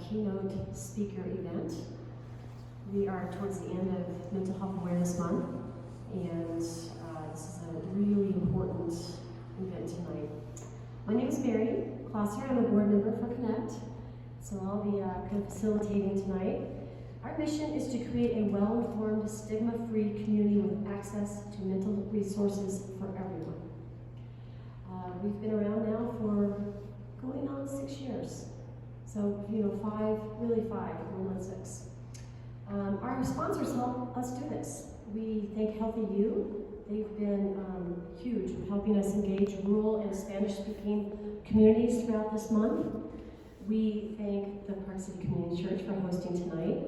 Keynote speaker event. We are towards the end of Mental Health Awareness Month, and this is a really important event tonight. My name is Mary Closser. I'm a board member for Connect, so I'll be kind of facilitating tonight. Our mission is to create a well-informed, stigma-free community with access to mental resources for everyone. We've been around now for going on 6 years. So, five, going on 6. Our sponsors help us do this. We thank Healthy You. They've been huge with helping us engage rural and Spanish-speaking communities throughout this month. We thank the Park City Community Church for hosting tonight.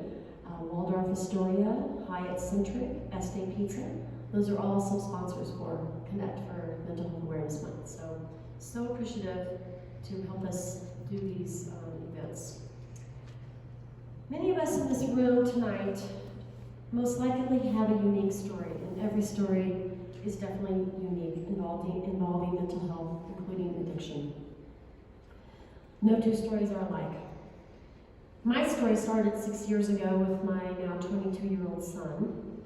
Waldorf Astoria, Hyatt Centric, Este Pizza. Those are all some sponsors for Connect for Mental Health Awareness Month. So appreciative to help us do these events. Many of us in this room tonight most likely have a unique story, and every story is definitely unique, involving mental health, including addiction. No two stories are alike. My story started 6 years ago with my now 22-year-old son,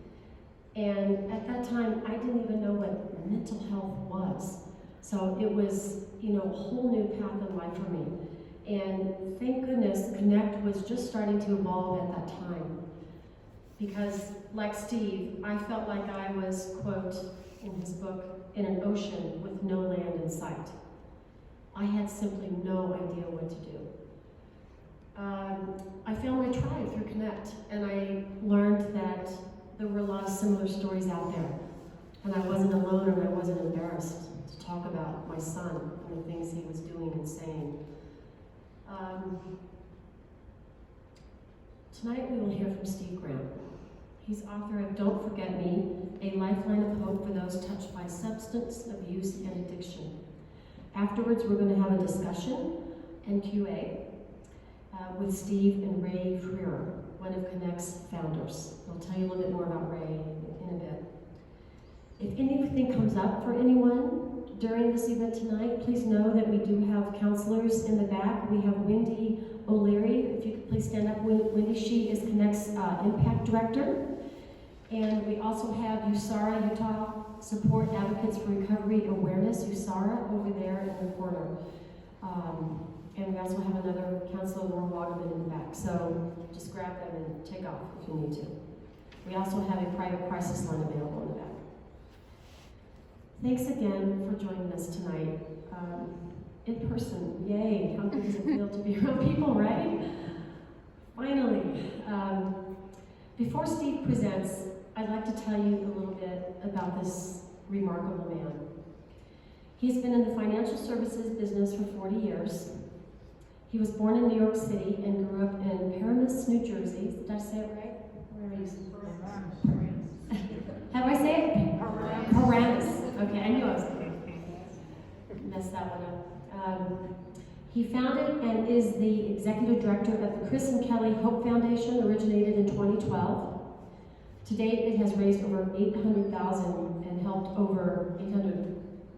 and at that time I didn't even know what mental health was. So it was, a whole new path in life for me. And thank goodness Connect was just starting to evolve at that time. Because, like Steve, I felt like I was, quote, in his book, in an ocean with no land in sight. I had simply no idea what to do. I found my tribe through Connect, and I learned that there were a lot of similar stories out there. And I wasn't alone, and I wasn't embarrassed to talk about my son and the things he was doing and saying. Tonight we will hear from Steve Graham. He's author of Don't Forget Me, a Lifeline of Hope for those touched by substance abuse and addiction. Afterwards, we're going to have a discussion and QA with Steve and Ray Freer, one of Connect's founders. I'll tell you a little bit more about Ray in a bit. If anything comes up for anyone during this event tonight, please know that we do have counselors in the back. We have Wendy O'Leary. If you could please stand up. Wendy, she is Connect's Impact Director. And we also have USARA, Utah Support Advocates for Recovery Awareness, USARA, over there in the corner. And we also have another counselor, Laura Waterman, in the back. So just grab them and take off if you need to. We also have a private crisis line available in the back. Thanks again for joining us tonight. In person, yay, how good does it feel to be around people, right? Finally. Before Steve presents, I'd like to tell you a little bit about this remarkable man. He's been in the financial services business for 40 years. He was born in New York City and grew up in Paramus, New Jersey. Did I say it right? Where are you? How do I say it? Paramus. Okay, I knew I was going to mess that one up. He founded and is the executive director of the Chris and Kelly Hope Foundation, originated in 2012. To date, it has raised over $800,000 and helped over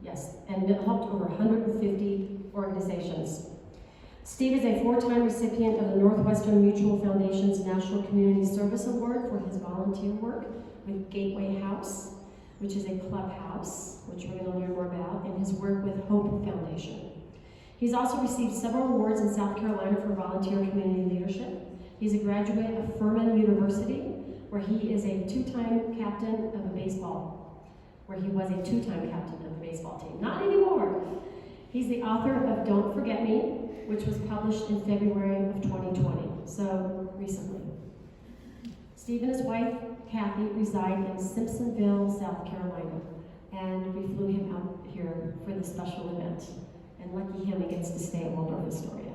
150 organizations. Steve is a 4-time recipient of the Northwestern Mutual Foundation's National Community Service Award for his volunteer work with Gateway House, which is a clubhouse, which we're going to learn more about, and his work with Hope Foundation. He's also received several awards in South Carolina for volunteer community leadership. He's a graduate of Furman University, where he is a 2-time captain of a baseball, where he was a 2-time captain of the baseball team. Not anymore. He's the author of Don't Forget Me, which was published in February of 2020, so recently. Steve and his wife, Kathy, reside in Simpsonville, South Carolina, and we flew him out here for this special event. And lucky him, he gets to stay at Waldorf Astoria.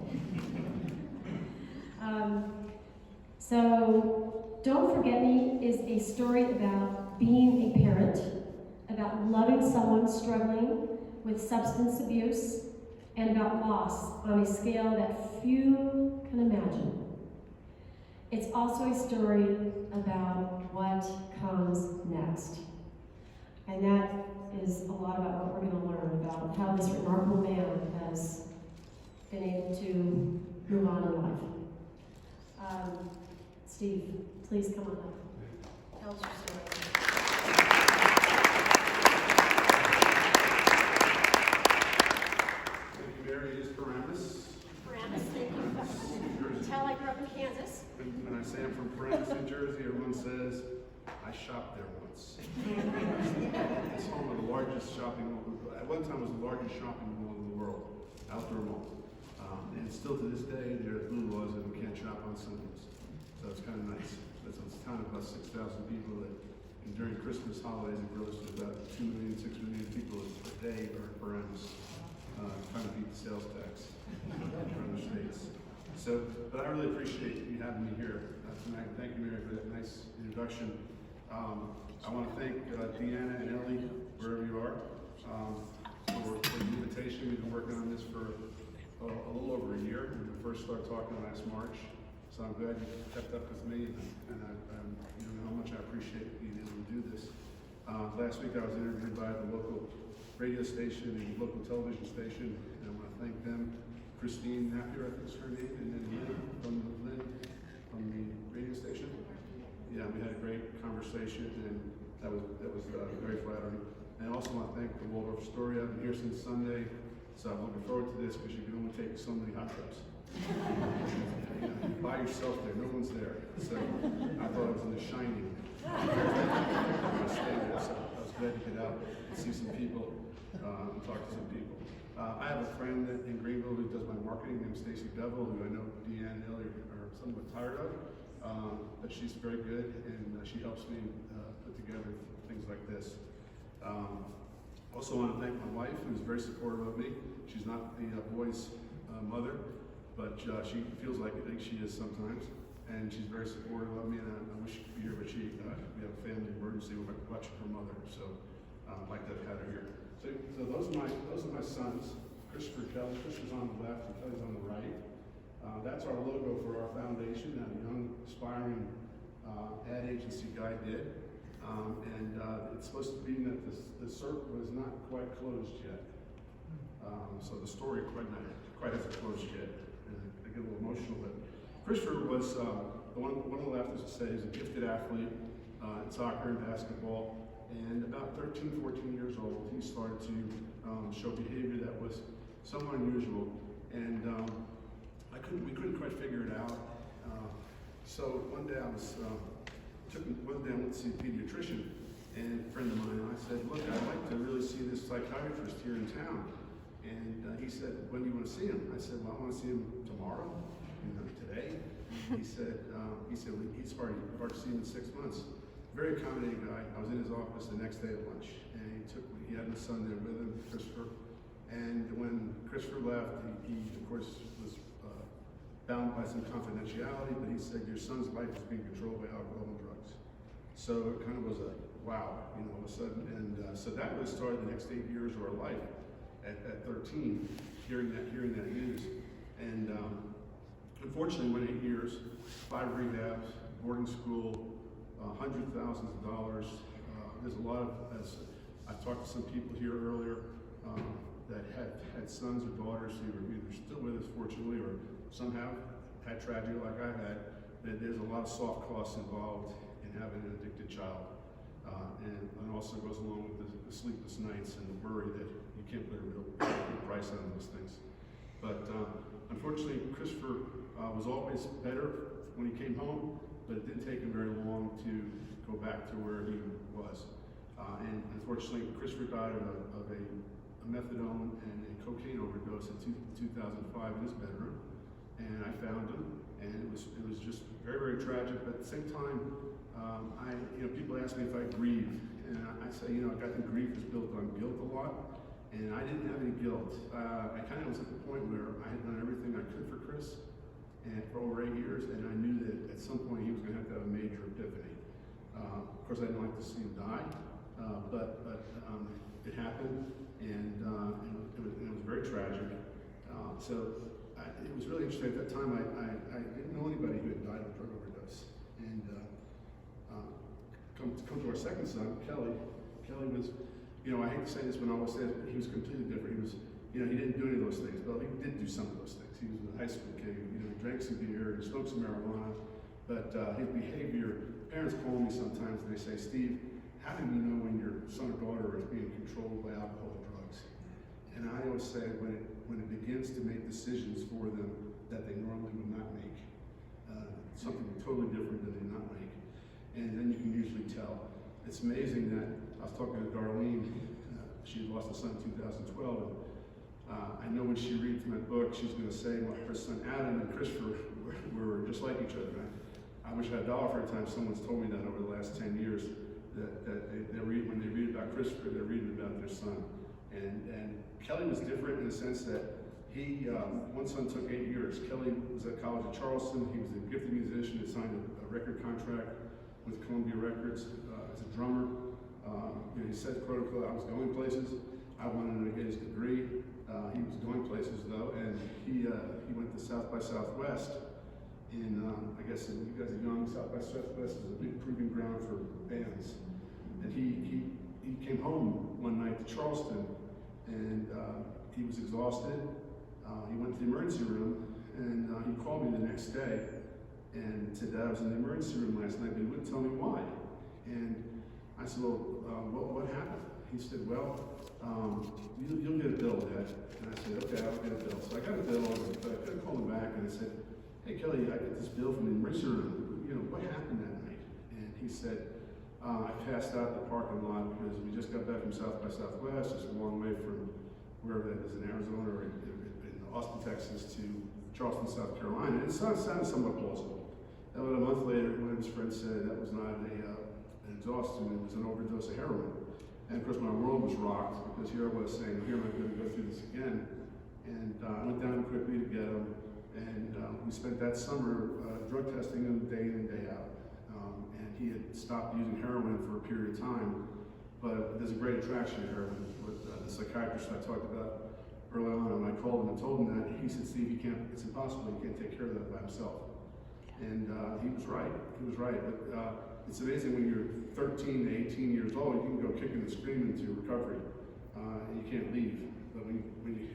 So, Don't Forget Me is a story about being a parent, about loving someone struggling with substance abuse, and about loss on a scale that few can imagine. It's also a story about what comes next. And that is a lot about what we're going to learn about how this remarkable man has been able to move on in life. Please come on up. Tell us your story. Thank you, Mary. Is Paramus. Paramus, thank you. Tell I grew up in Kansas. When I say I'm from Paramus, New Jersey, everyone says, I shopped there once. It's home of the largest shopping mall. At one time, it was the largest shopping mall in the world, outdoor mall. And still to this day, there are blue laws that we can't shop on Sundays. So it's kind of nice. It's a town of about 6,000 people that, and during Christmas holidays, it grows to about 2 million, 6 million people a day are at Paramus, trying to beat the sales tax from the states. So, but I really appreciate you having me here tonight. Thank you, Mary, for that nice introduction. I want to thank Deanna and Ellie, wherever you are, for the invitation. We've been working on this for a little over a year. We first started talking last March, so I'm glad you kept up with me, and you know how much I appreciate being able to do this. Last week I was interviewed by the local radio station and local television station, and I want to thank them. Christine Napier, I think is her name, and then Lynn from the radio station. Yeah, we had a great conversation, and that was very flattering. And I also want to thank the Waldorf Astoria. I've been here since Sunday, so I'm looking forward to this because you can only take so many hot tubs. You're by yourself there, no one's there. So I thought I was in The Shining. I stayed there, so I was glad to get out and see some people and talk to some people. I have a friend in Greenville who does my marketing named Stacy Bevel, who I know Deanne and Ellie are somewhat tired of, but she's very good, and she helps me put together things like this. Also want to thank my wife, who's very supportive of me. She's not the boy's mother, but she feels like I think she is sometimes, and she's very supportive of me, and I wish she could be here, but we have a family emergency. We're watching her mother, so I'd like to have her here. So those are my sons, Christopher and Kelly. Christopher's on the left and Kelly's on the right. That's our logo for our foundation that a young, aspiring ad agency guy did. And it's supposed to be that the circle is not quite closed yet. So the story quite hasn't closed yet. And I get a little emotional, but Christopher was the one on the left, as I say, is a gifted athlete in soccer and basketball. And about 13, 14 years old, he started to show behavior that was somewhat unusual. And we couldn't quite figure it out. So one day I went to see a pediatrician, and a friend of mine, and I said, look, I'd like to really see this psychiatrist here in town. And he said, when do you want to see him? I said, well, I want to see him tomorrow, today. He said, he's hard to see him in 6 months. Very accommodating guy. I was in his office the next day at lunch, and he had my son there with him, Christopher. And when Christopher left, he of course was bound by some confidentiality, but he said, your son's life is being controlled by alcohol and drugs. So it kind of was a wow, all of a sudden. And so that really started the next 8 years of our life at 13, hearing that news. And unfortunately, went 8 years, 5 rehabs, boarding school, hundreds of thousands of dollars. There's a lot of, as I've talked to some people here earlier that had sons or daughters who are either still with us, fortunately, or some have had tragedy like I had. There's a lot of soft costs involved in having an addicted child. And also goes along with the sleepless nights and the worry that you can't put a real price on those things. But unfortunately, Christopher was always better when he came home, but it didn't take him very long to go back to where he was. And unfortunately, Christopher died of a methadone and a cocaine overdose in 2005 in his bedroom. And I found him, and it was just very, very tragic. But at the same time, people ask me if I grieve, and I say, I think grief is built on guilt a lot, and I didn't have any guilt. I kind of was at the point where I had done everything I could for Chris, and for over 8 years, and I knew that at some point he was going to have a major epiphany. Of course, I didn't like to see him die, but it happened, and it was very tragic. It was really interesting. At that time, I didn't know anybody who had died of a drug overdose. And come to our second son, Kelly. Kelly was, I hate to say this, but I always say it, he was completely different. He was, he didn't do any of those things, but he did do some of those things. He was a high school kid. He drank some beer, he smoked some marijuana, But his behavior, parents call me sometimes and they say, Steve, how do you know when your son or daughter is being controlled by alcohol or drugs? And I always say when it begins to make decisions for them that they normally would not make, something totally different than they not make, and then you can usually tell. It's amazing that I was talking to Darlene. She had lost a son in 2012. And, I know when she reads my book, she's going to say, well, her son Adam and Christopher were just like each other. I wish I had a dollar for every time someone's told me that over the last 10 years, that when they read about Christopher, they're reading about their son. And Kelly was different in the sense that one son took 8 years. Kelly was at college at Charleston. He was a gifted musician. He signed a record contract with Columbia Records as a drummer. He said, quote unquote, I was going places. I wanted him to get his degree. He was going places though, and he went to South by Southwest. I guess if you guys are young, South by Southwest is a big proving ground for bands. And he came home one night to Charleston, and he was exhausted. He went to the emergency room, and he called me the next day and said that I was in the emergency room last night, but he wouldn't tell me why. And I said, well, what happened? He said, well, you'll get a bill, Dad. And I said, okay, I'll get a bill. So I got a bill, but I couldn't call him back, and I said, hey, Kelly, I got this bill from the emergency room. What happened that night? And he said, I passed out in the parking lot because we just got back from South by Southwest. It's a long way from wherever that is in Arizona or in Austin, Texas to Charleston, South Carolina. And it sounded somewhat plausible. And about a month later, one of his friends said that was not an exhaustion, it was an overdose of heroin. And of course my world was rocked because here I was saying, here am I going to go through this again? And I went down quickly to get him. And we spent that summer drug testing him day in and day out. And he had stopped using heroin for a period of time, but there's a great attraction to heroin. With the psychiatrist I talked about early on, and I called him and told him that, he said, Steve, it's impossible, he can't take care of that by himself. And he was right, but it's amazing when you're 13 to 18 years old, you can go kicking and screaming to recovery, and you can't leave. But when you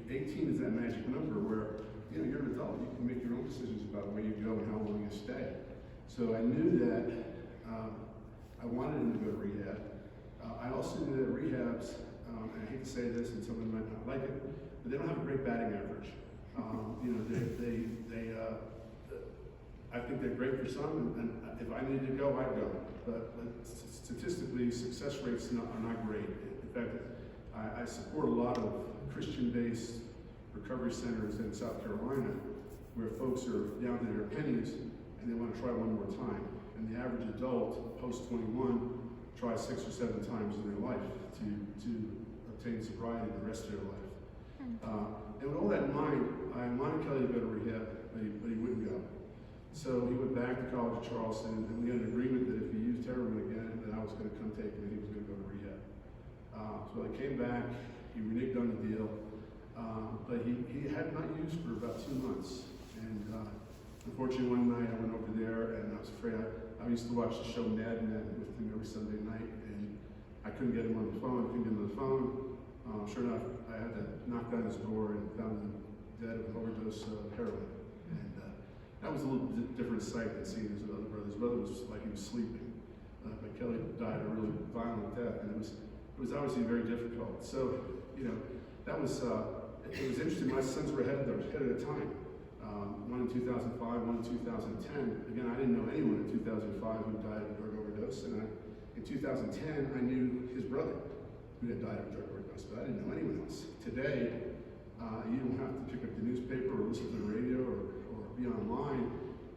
18 is that magic number where you're an adult, you can make your own decisions about where you go and how long you stay. So I knew that I wanted him to go to rehab. I also knew that rehabs, and I hate to say this and someone might not like it, but they don't have a great batting average. I think they're great for some, and if I needed to go, I'd go. But statistically, success rates are not great. In fact, I support a lot of Christian-based recovery centers in South Carolina where folks are down to their pennies and they want to try one more time. And the average adult, post-21, tries 6 or 7 times in their life to obtain sobriety the rest of their life. And with all that in mind, I wanted Kelly to go to rehab, but he wouldn't go. So he went back to college at Charleston, and we had an agreement that if he used heroin again, that I was going to come take him and he was going to go to rehab. So I came back, he reneged on the deal, but he had not used for about 2 months. And unfortunately one night I went over there and I was afraid, I used to watch the show Mad Men with him every Sunday night, and I couldn't get him on the phone, Sure enough, I had to knock down his door and found him dead of an overdose of heroin. And that was a little different sight than seeing his other brother. His brother was like he was sleeping, but Kelly died a really violent death, and it was obviously very difficult. So, that was it was interesting. My sons were ahead of their time. One in 2005, one in 2010. Again, I didn't know anyone in 2005 who died of a drug overdose, and in 2010 I knew his brother who had died of a drug overdose, but I didn't know anyone else. Today, you don't have to pick up the newspaper or listen to the radio or be online,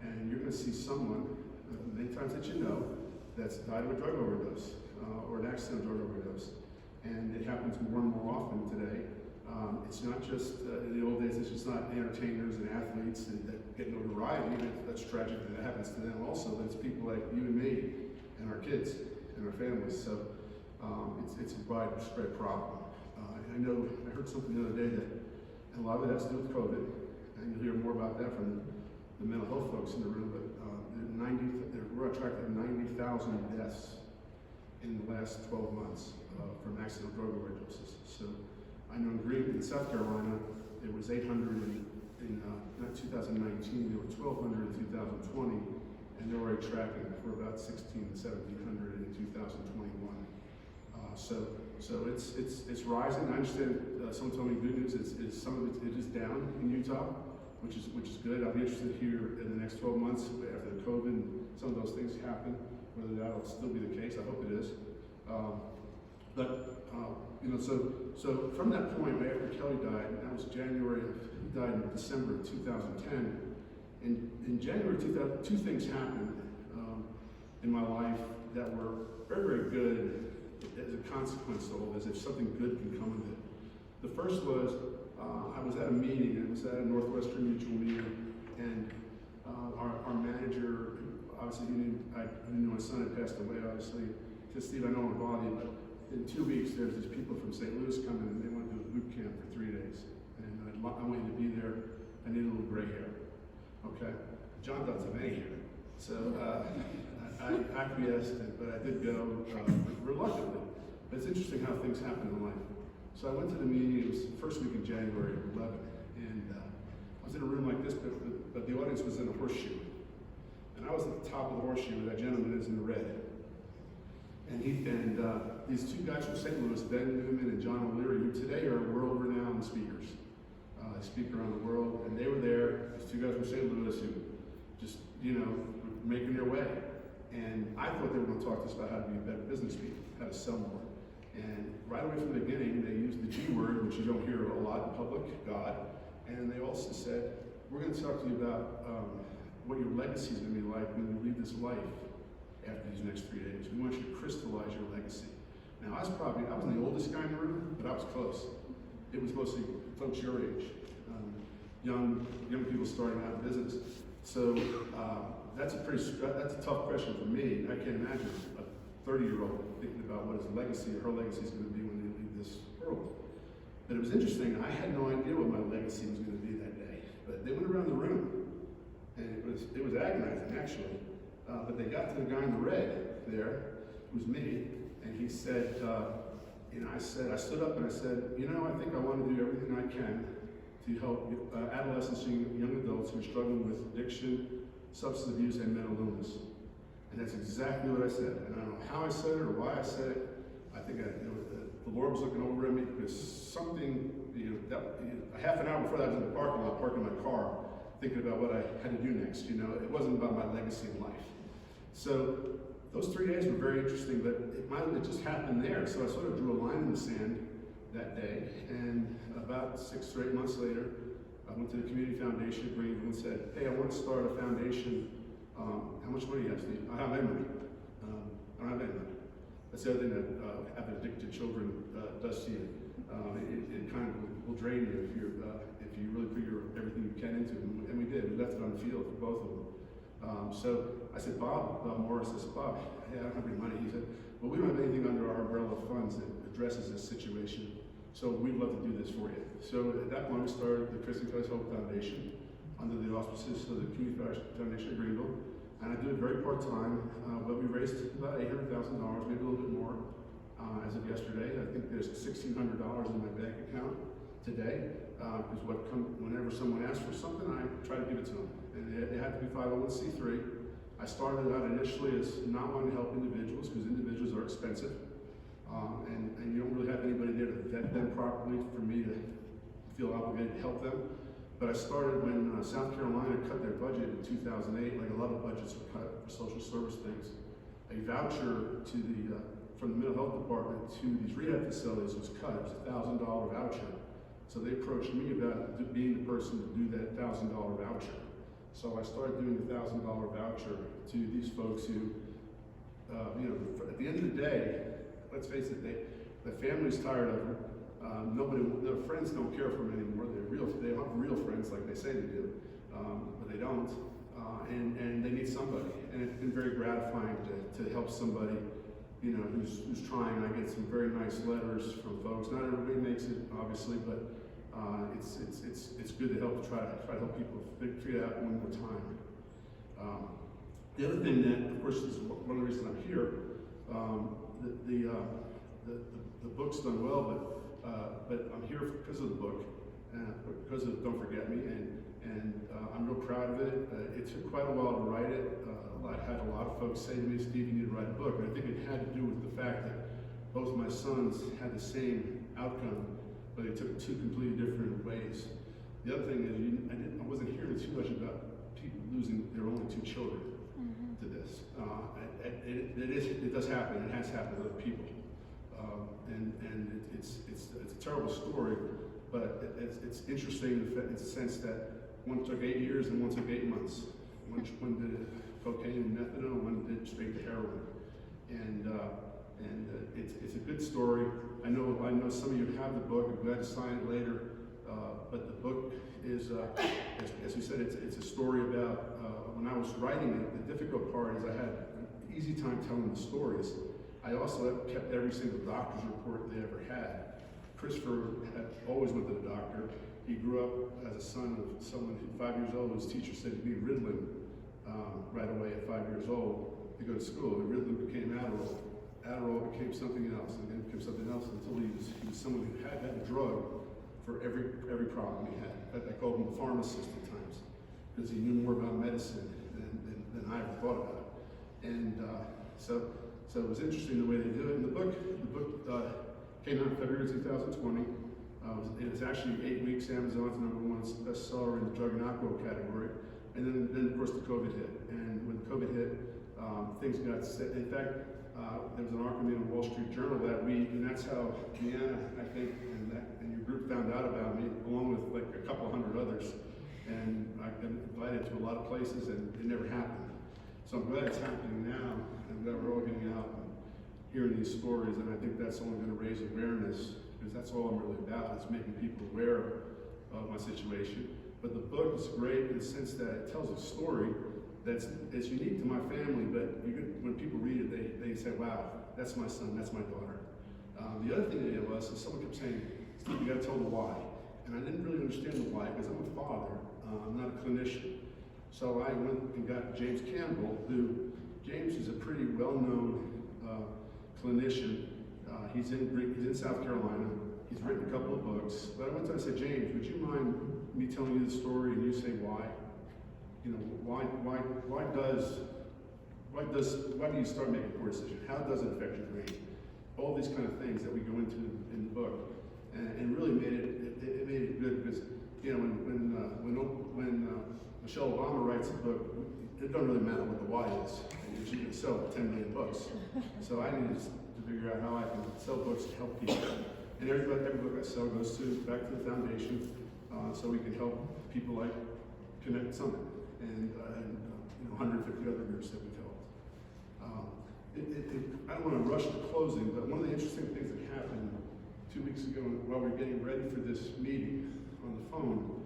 and you're going to see someone, many times that you know, that's died of a drug overdose or an accidental drug overdose. And it happens more and more often today. It's not just, in the old days, it's just not entertainers and athletes that get notoriety. That's tragic that happens to them also, but it's people like you and me and our kids and our families. So it's a widespread problem. I heard something the other day that a lot of it has to do with COVID, and you'll hear more about that from the mental health folks in the room, but we're on track to have 90,000 deaths in the last 12 months from accidental drug overdoses. So I know in South Carolina, it was 800 in 2019, there were 1,200 in 2020, and they're already tracking for about 1,600 to 1,700 in 2021. So it's rising. I understand. Someone told me good news is some of it is down in Utah, which is good. I'll be interested to hear in the next 12 months after the COVID and some of those things happen, whether that'll still be the case. I hope it is. So from that point, after Kelly died, that was January. He died in December of 2010. In January 2000, two things happened in my life that were very, very good as a consequence of all this, if something good can come of it. The first was, I was at a meeting, it was at a Northwestern Mutual meeting, and our manager, obviously I knew my son had passed away, obviously. He said, Steve, I know I'm bothering you, but in 2 weeks there's these people from St. Louis coming and they want to do a boot camp for 3 days. And I want you to be there. I need a little gray hair. Okay? John doesn't have any hair. So I acquiesced, but I did go reluctantly. But it's interesting how things happen in life. So I went to the meeting. It was the first week in January of 11, and I was in a room like this, but the audience was in a horseshoe, and I was at the top of the horseshoe where that gentleman is in the red. And these two guys from St. Louis, Ben Newman and John O'Leary, who today are world-renowned speakers. They speak around the world, and they were there. These two guys from St. Louis who just, were making their way. And I thought they were going to talk to us about how to be a better business people, how to sell more. And right away from the beginning, they used the G word, which you don't hear a lot in public, God. And they also said, we're going to talk to you about what your legacy is going to be like when you leave this life after these next 3 days. We want you to crystallize your legacy. Now, I wasn't the oldest guy in the room, but I was close. It was mostly folks your age, young people starting out in business. So that's a tough question for me. I can't imagine a 30-year-old thinking about what his legacy or her legacy is going to be when they leave this world. But it was interesting. I had no idea what my legacy was going to be that day. But they went around the room, and it was agonizing actually. But they got to the guy in the red there, it was me, and he said, I stood up and I said, I think I want to do everything I can to help adolescents and young adults who are struggling with addiction, substance abuse, and mental illness. And that's exactly what I said. And I don't know how I said it or why I said it. I think the Lord was looking over at me because something, a half an hour before that I was in the parking lot, parking my car, thinking about what I had to do next. It wasn't about my legacy in life. So those 3 days were very interesting, but it just happened there. So I sort of drew a line in the sand that day. And about 6 or 8 months later, I went to the Community Foundation at Greenville and said, hey, I want to start a foundation. How much money do you have, Steve? I don't have any money. I don't have any money. That's the other thing that having addicted children does to you. It kind of will drain you if you really put everything you can into it. And we did. We left it on the field for both of them. So I said, Bob Morris says, Bob, hey, I don't have any money. He said, well, we don't have anything under our umbrella of funds that addresses this situation. So we'd love to do this for you. So at that point, we started the Christian Lifeline of HOPE Foundation under the auspices of the Community Foundation of Greenville. And I do it very part-time, but we raised about $800,000, maybe a little bit more, as of yesterday. I think there's $1,600 in my bank account today, because whenever someone asks for something, I try to give it to them. And it had to be 501c3. I started out initially as not wanting to help individuals, because individuals are expensive. And you don't really have anybody there to vet them properly for me to feel obligated to help them. But I started when South Carolina cut their budget in 2008, like a lot of budgets were cut for social service things. A voucher from the mental health department to these rehab facilities was cut. It was a $1,000 voucher. So they approached me about being the person to do that $1,000 voucher. So I started doing the $1,000 voucher to these folks who, at the end of the day, let's face it, the family's tired of them. Their friends don't care for them anymore. They don't have real friends like they say they do, but they don't. And they need somebody. And it's been very gratifying to help somebody, who's trying. I get some very nice letters from folks. Not everybody makes it, obviously, but it's good to try to help people figure it out one more time. The other thing that, of course, is one of the reasons I'm here. The book's done well, but I'm here because of the book, because of Don't Forget Me, and and I'm real proud of it. It took quite a while to write it. I had a lot of folks say to me, Steve, you need to write a book. And I think it had to do with the fact that both my sons had the same outcome, but they took two completely different ways. The other thing is, I wasn't hearing too much about people losing their only two children to this. It does happen. It has happened to other people, and it's a terrible story. But it's interesting in the sense that one took 8 years and one took 8 months. One did cocaine and methadone, one did straight to heroin, and it's a good story. I know some of you have the book. I'm glad to sign it later. But the book is, as we said, it's a story about when I was writing it. The difficult part is I had an easy time telling the stories. I also kept every single doctor's report they ever had. Christopher had always went to the doctor. He grew up as a son of someone who, 5 years old, his teacher said he'd be Ritalin right away at 5 years old to go to school. And Ritalin became Adderall. Adderall became something else, and then became something else until he was someone who had a drug for every problem he had. In fact, I called him a pharmacist at times because he knew more about medicine than I ever thought about it. And so it was interesting the way they do it. And the book came out in February 2020. It was actually 8 weeks Amazon's #1 bestseller in the drug and alcohol category. And then of course the COVID hit. And when COVID hit, things got set. In fact, there was an article in the Wall Street Journal that week, and that's how Deanna, I think, and your group found out about me, along with like a couple hundred others. And I've been invited to a lot of places, and it never happened. So I'm glad it's happening now, and that we're all getting out and hearing these stories, and I think that's only going to raise awareness, because that's all I'm really about, is making people aware of my situation. But the book is great in the sense that it tells a story that's unique to my family, but when people read it, they say, wow, that's my son, that's my daughter. The other thing it was, is someone kept saying, Steve, you got to tell the why. And I didn't really understand the why, because I'm a father, I'm not a clinician. So I went and got James Campbell, James is a pretty well-known clinician. He's in South Carolina. He's written a couple of books. But I went to him and said, James, would you mind me telling you the story and you say why? You know, why do you start making poor decisions? How does it affect your brain? All these kind of things that we go into in the book, and really made it good, because you know when Michelle Obama writes a book, it doesn't really matter what the why is. She can sell 10 million books. So I needed to figure out how I can sell books to help people. And every book I sell goes back to the foundation, so we can help people like Connect Summit and 150 other groups that we've helped. I don't want to rush to closing, but one of the interesting things that happened 2 weeks ago while we were getting ready for this meeting on the phone,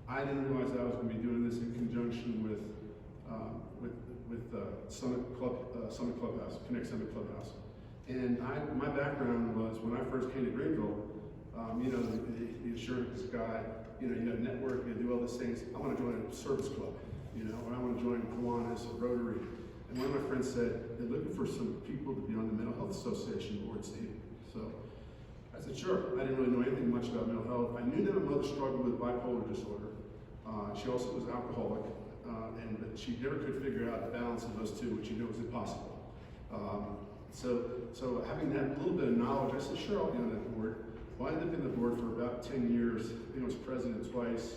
I didn't realize I was going to be doing this in conjunction with Summit Clubhouse, Connect Summit Clubhouse. And my background was, when I first came to Greenville, the insurance guy, you got a network, you do all these things. I want to join a service club, or I want to join Kiwanis or Rotary. And one of my friends said, they're looking for some people to be on the Mental Health Association board, Steve. So I said, sure. I didn't really know anything much about mental health. I knew that my mother struggled with bipolar disorder. She also was alcoholic, but she never could figure out the balance of those two, which was impossible. So having that little bit of knowledge, I said, sure, I'll be on that board. Well, I ended up in the board for about 10 years. I was president twice.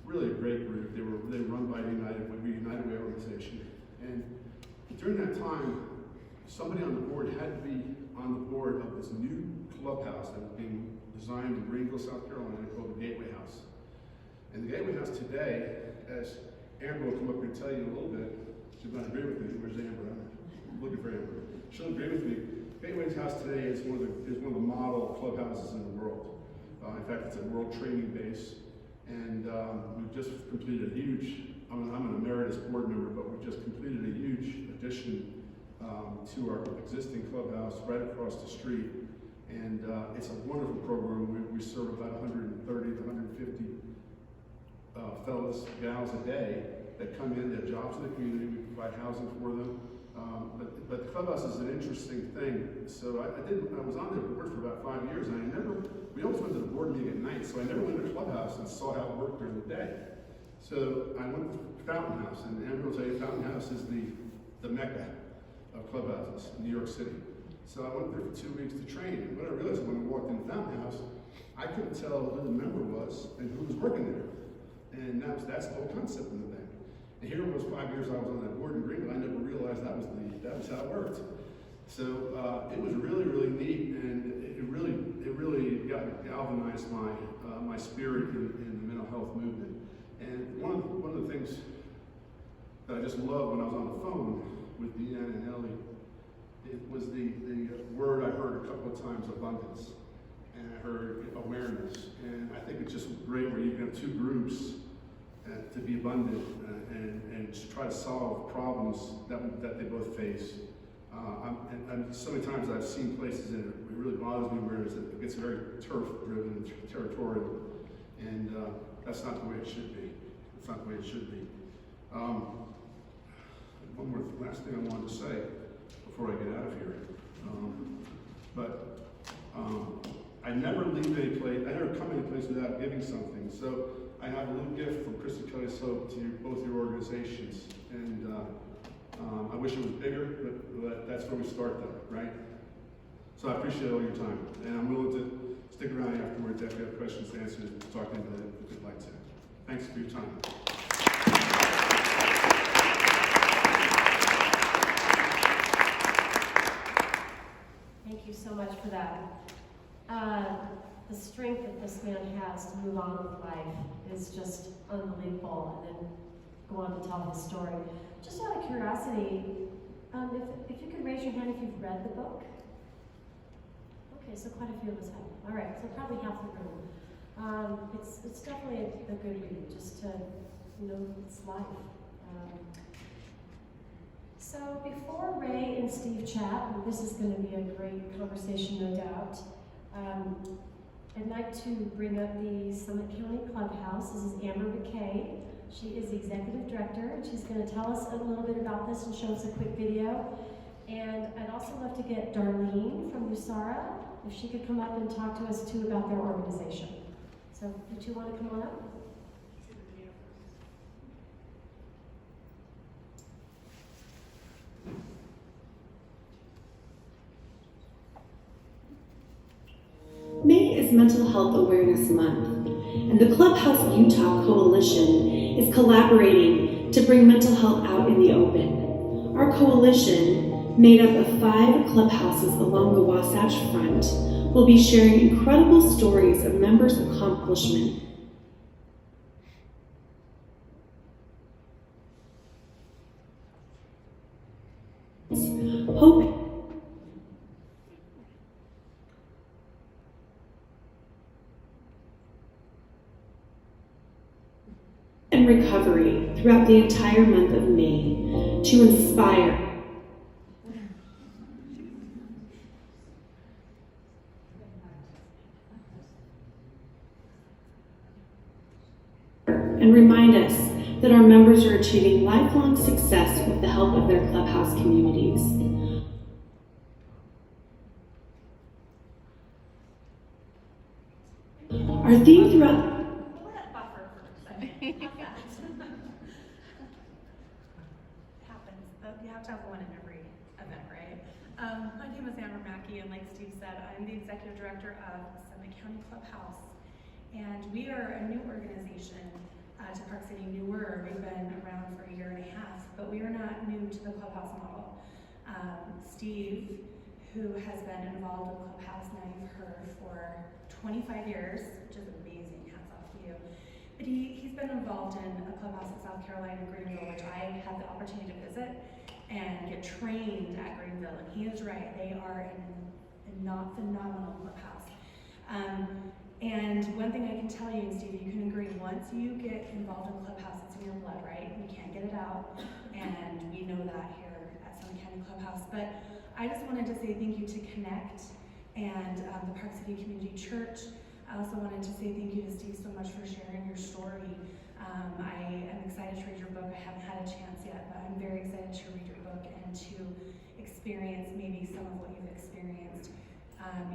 Really a great group. They were run by United Way organization. And during that time, somebody on the board had to be on the board of this new clubhouse that was being designed in Greenville, South Carolina, called the Gateway House. And the Gateway House today, as Amber will come up here and tell you in a little bit, she's going to agree with me. Where's Amber? I'm looking for Amber. She'll agree with me. Gateway House today is one of the model clubhouses in the world. In fact, it's a world training base, and we've just completed a huge. I'm an emeritus board member, but we've just completed a huge addition to our existing clubhouse right across the street, and it's a wonderful program. We serve about 130 to 150 fellows, gals a day that come in. They have jobs in the community. We provide housing for them. But the clubhouse is an interesting thing. So I was on the board for about 5 years, and we always went to the board meeting at night, so I never went to the clubhouse and saw how it worked during the day. So I went to Fountain House, and everyone will tell you Fountain House is the mecca of clubhouses in New York City. So I went there for 2 weeks to train, and what I realized when I walked into Fountain House, I couldn't tell who the member was and who was working there. And that's the whole concept of the thing. And here it was 5 years I was on that board in Greenville, I never realized that was how it worked. So it was really, really neat, and it really galvanized my spirit in the mental health movement. And one of the things that I just loved when I was on the phone with Deanne and Ellie, it was the word I heard a couple of times, abundance, and I heard awareness. And I think it's just great where you can have two groups to be abundant and to try to solve problems that they both face. And so many times I've seen places and it really bothers me where it gets very turf-driven and territorial, and that's not the way it should be. It's not the way it should be. One more last thing I wanted to say before I get out of here. I never leave any place, I never come any place without giving something. So I have a little gift from Chris and Kelly's Hope to both your organizations. And I wish it was bigger, but that's where we start though, right? So I appreciate all your time. And I'm willing to stick around afterwards if you have questions to answer, to talk to anybody if you'd like to. Thanks for your time. Thank you so much for that. The strength that this man has to move on with life is just unbelievable, and then go on to tell his story. Just out of curiosity, if you could raise your hand if you've read the book. Okay, so quite a few of us have. All right, so probably half the room. It's definitely a good read, just to, it's life. So before Ray and Steve chat, and this is going to be a great conversation, no doubt, I'd like to bring up the Summit County Clubhouse. This is Amber McKay. She is the executive director, and she's going to tell us a little bit about this and show us a quick video. And I'd also love to get Darlene from USARA, if she could come up and talk to us too about their organization. So, do you want to come on up? May is Mental Health Awareness Month, and the Clubhouse Utah Coalition is collaborating to bring mental health out in the open. Our coalition, made up of 5 clubhouses along the Wasatch Front, will be sharing incredible stories of members' accomplishment hope and recovery throughout the entire month of May to inspire and remind us that our members are achieving lifelong success with the help of their clubhouse communities. Our theme throughout You have to have one in every event, right? My name is Amber Mackey, and like Steve said, I'm the executive director of Summit County Clubhouse. And we are a new organization to Park City. Newer, we've been around for 1.5 years, but we are not new to the Clubhouse model. Steve, who has been involved with Clubhouse, now you've heard, for 25 years, which is amazing, hats off to you. But he's been involved in a clubhouse in South Carolina, Greenville, which I had the opportunity to visit and get trained at Greenville. And he is right, they are a not phenomenal clubhouse. And one thing I can tell you, and Steve, you can agree, once you get involved in clubhouse, it's in your blood, right? You can't get it out, and we know that here at Summit County Clubhouse. But I just wanted to say thank you to Connect and the Park City Community Church. I also wanted to say thank you to Steve so much for sharing your story. I am excited to read your book. I haven't had a chance yet, but I'm very excited to read your book and to experience maybe some of what you've experienced.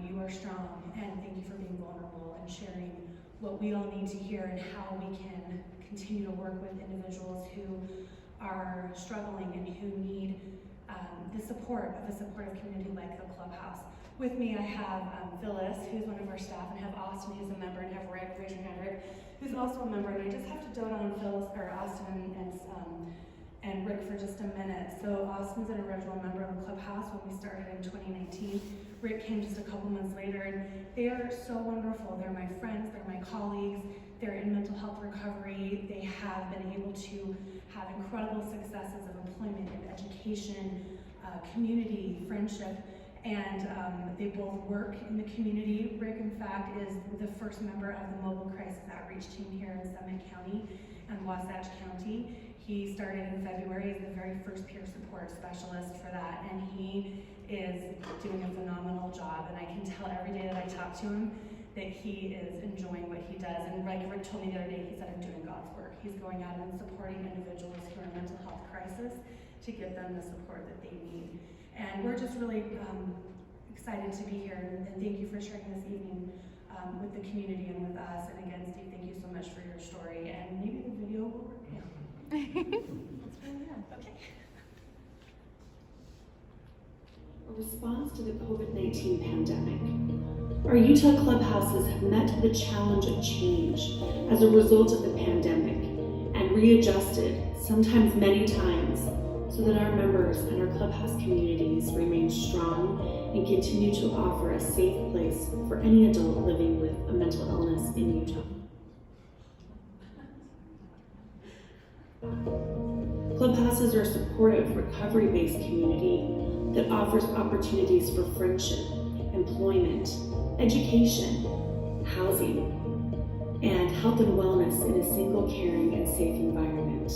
You are strong, and thank you for being vulnerable and sharing what we all need to hear and how we can continue to work with individuals who are struggling and who need the support of a supportive community like the Clubhouse. With me, I have Phyllis, who's one of our staff, and have Austin, who's a member, and have Rick, raise your hand, Rick, who's also a member. And I just have to dote on Phyllis, or Austin and Rick for just a minute. So Austin's an original member of the Clubhouse when we started in 2019. Rick came just a couple months later, and they are so wonderful. They're my friends, they're my colleagues, they're in mental health recovery. They have been able to have incredible successes of employment and education, community, friendship, and they both work in the community. Rick, in fact, is the first member of the Mobile Crisis Outreach Team here in Summit County and Wasatch County. He started in February as the very first peer support specialist for that, and he is doing a phenomenal job. And I can tell every day that I talk to him that he is enjoying what he does. And like Rick told me the other day, he said, I'm doing God's work. He's going out and supporting individuals who are in mental health crisis to give them the support that they need. And we're just really excited to be here, and thank you for sharing this evening with the community and with us. And again, Steve, thank you so much for your story. And maybe the video will work now. Let's bring it in. Okay. A response to the COVID-19 pandemic. Our Utah clubhouses have met the challenge of change as a result of the pandemic and readjusted, sometimes many times, so that our members and our clubhouse communities remain strong and continue to offer a safe place for any adult living with a mental illness in Utah. Clubhouses are a supportive, recovery-based community that offers opportunities for friendship, employment, education, housing, and health and wellness in a single caring and safe environment.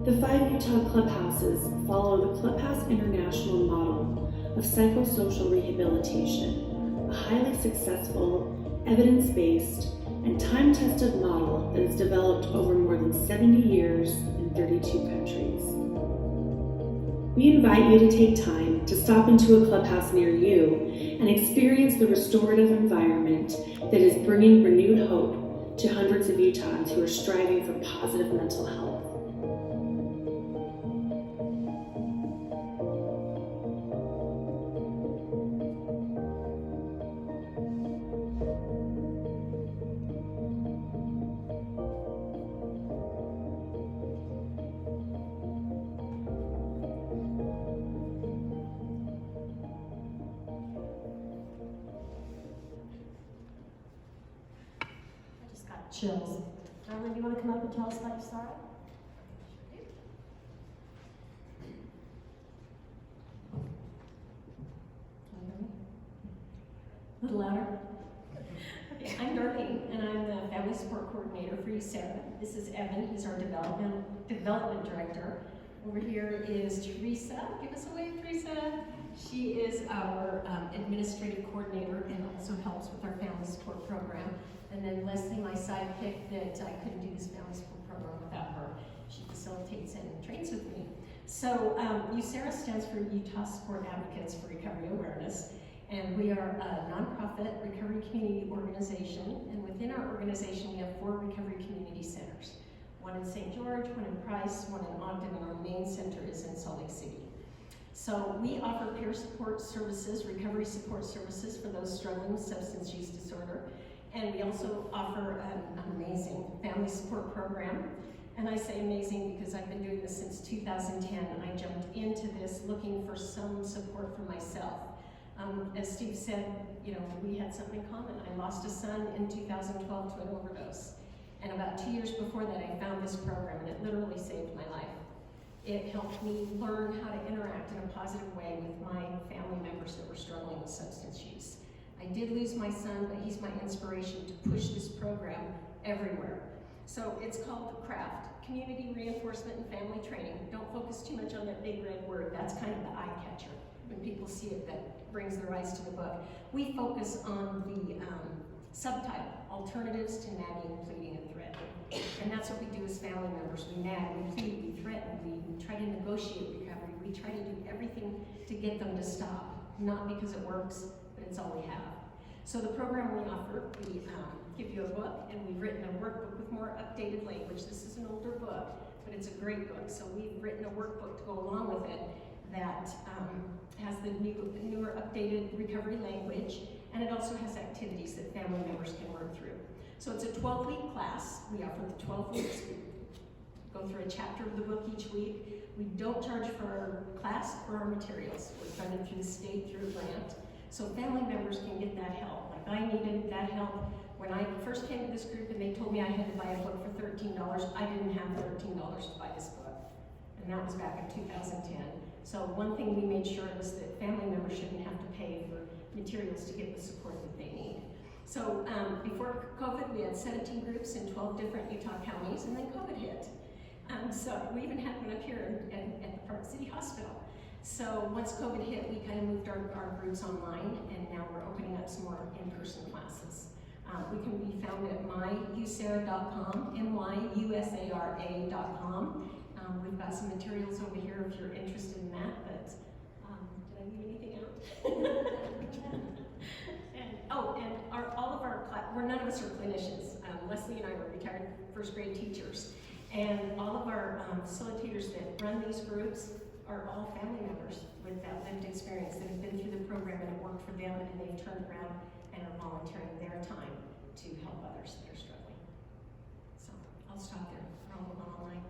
The 5 Utah clubhouses follow the Clubhouse International model of psychosocial rehabilitation, a highly successful, evidence-based, and time-tested model that has developed over more than 70 years in 32 countries. We invite you to take time to stop into a clubhouse near you and experience the restorative environment that is bringing renewed hope to hundreds of Utahns who are striving for positive mental health. Chills. Marilyn, do you want to come up and tell us about your story? A little louder. Okay, I'm Darlene, and I'm the Family Support Coordinator for USARA. This is Evan, he's our Development Director. Over here is Teresa. Give us a wave, Teresa. She is our Administrative Coordinator and also helps with our Family Support Program. And then Leslie, my sidekick, that I couldn't do this family support program without her. She facilitates and trains with me. So USARA stands for Utah Support Advocates for Recovery Awareness. And we are a nonprofit recovery community organization. And within our organization, we have 4 recovery community centers. One in St. George, one in Price, one in Ogden, and our main center is in Salt Lake City. So we offer peer support services, recovery support services for those struggling with substance use disorder. And we also offer an amazing family support program. And I say amazing because I've been doing this since 2010, and I jumped into this looking for some support for myself. As Steve said, you know, we had something in common. I lost a son in 2012 to an overdose. And about 2 years before that, I found this program, and it literally saved my life. It helped me learn how to interact in a positive way with my family members that were struggling with substance use. I did lose my son, but he's my inspiration to push this program everywhere. So it's called the CRAFT, Community Reinforcement and Family Training. Don't focus too much on that big red word. That's kind of the eye catcher. When people see it, that brings their eyes to the book. We focus on the subtitle, Alternatives to Nagging, Pleading, and Threatening. And that's what we do as family members. We nag, we plead, we threaten, we try to negotiate recovery. We try to do everything to get them to stop. Not because it works, but it's all we have. So the program we offer, we give you a book, and we've written a workbook with more updated language. This is an older book, but it's a great book. So we've written a workbook to go along with it that has the newer updated recovery language, and it also has activities that family members can work through. So it's a 12-week class. We offer the 12 weeks. We go through a chapter of the book each week. We don't charge for our class or our materials. We're funded through the state through a grant. So family members can get that help. Like I needed that help when I first came to this group and they told me I had to buy a book for $13. I didn't have $13 to buy this book. And that was back in 2010. So one thing we made sure was that family members shouldn't have to pay for materials to get the support that they need. So before COVID, we had 17 groups in 12 different Utah counties, and then COVID hit. So we even had one up here at the Park City Hospital. So once COVID hit, we kind of moved our groups online, and now we're opening up some more in-person classes. We can be found at myusara.com, myusara.com. We've got some materials over here if you're interested in that, but did I leave anything out? None of us are clinicians. Leslie and I were retired first grade teachers. And all of our facilitators that run these groups are all family members with that lived experience that have been through the program and it worked for them, and they've turned around and are volunteering their time to help others that are struggling. So I'll stop there. We're all online.